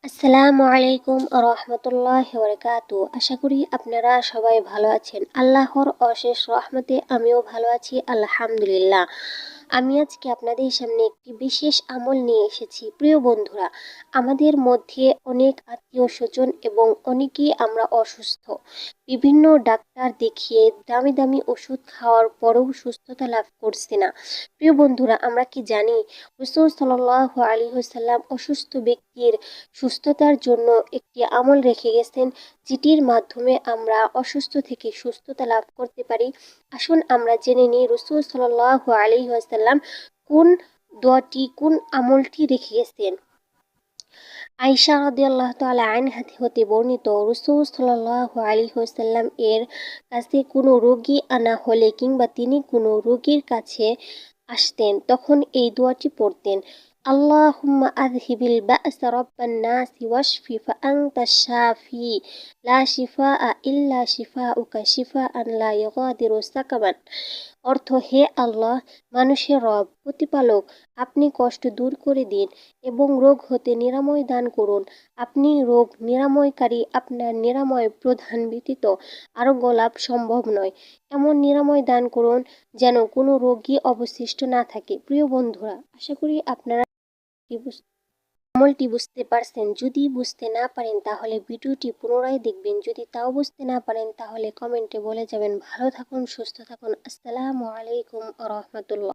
আসসালামু আলাইকুম রহমতুল্লাহ বরকাতু। আশা করি আপনারা সবাই ভালো আছেন। আল্লাহর অশেষ রহমতে আমিও ভালো আছি, আলহামদুলিল্লাহ। আমি আজকে আপনাদের সামনে একটি বিশেষ আমল নিয়ে এসেছি। প্রিয় বন্ধুরা, আমাদের মধ্যে অনেক আত্মীয় স্বজন এবং অনেকেই আমরা অসুস্থ। বিভিন্ন ডাক্তার দেখিয়ে দামি দামি ওষুধ খাওয়ার পরেও সুস্থতা লাভ করছি না। প্রিয় বন্ধুরা, আমরা কি জানি রাসূল সাল্লাল্লাহু আলাইহি ওয়াসাল্লাম অসুস্থ ব্যক্তির সুস্থতার জন্য একটি আমল রেখে গেছেন, যেটির মাধ্যমে আমরা অসুস্থ থেকে সুস্থতা লাভ করতে পারি। আসুন আমরা জেনে নিই রাসূল সাল্লাল্লাহু আলাইহি ওয়াসাল্লাম কোন দোয়াটি, কোন আমলটি রেখে গেছেন। আয়েশা রাদিয়াল্লাহু তাআলা আনহা হতে বর্ণিত, রাসূল সাল্লাল্লাহু আলাইহি ওয়াসাল্লাম এর কাছে কোনো রোগী আনা হলে কিংবা তিনি কোনো রোগীর কাছে আসতেন, তখন এই দোয়াটি পড়তেন: আল্লাহুম্মা আযহিবিল বা'সা রাব্বান নাসি ওয়াশফি ফাআনতাশ শাফি লা শিফাআ ইল্লা শিফাউকা শিফাআন লা ইউগাদিরু সাকামান। অর্থ: হে আল্লাহ, মানুষের রব, প্রতিপালক, আপনি কষ্ট দূর করে দিন এবং রোগ হতে নিরাময় দান করুন। আপনি রোগ নিরাময়কারী, আপনার নিরাময় প্রধান ব্যতীত আরোগ্য লাভ সম্ভব নয়। এমন নিরাময় দান করুন যেন কোনো রোগী অবশিষ্ট না থাকে। প্রিয় বন্ধুরা, আশা করি আপনারা আমলটি বুঝতে পারছেন। যদি বুঝতে না পারেন তাহলে ভিডিওটি পুনরায় দেখবেন। যদি তাও বুঝতে না পারেন তাহলে কমেন্টে বলে যাবেন। ভালো থাকুন, সুস্থ থাকুন। আসসালামু আলাইকুম রহমতুল্লাহ।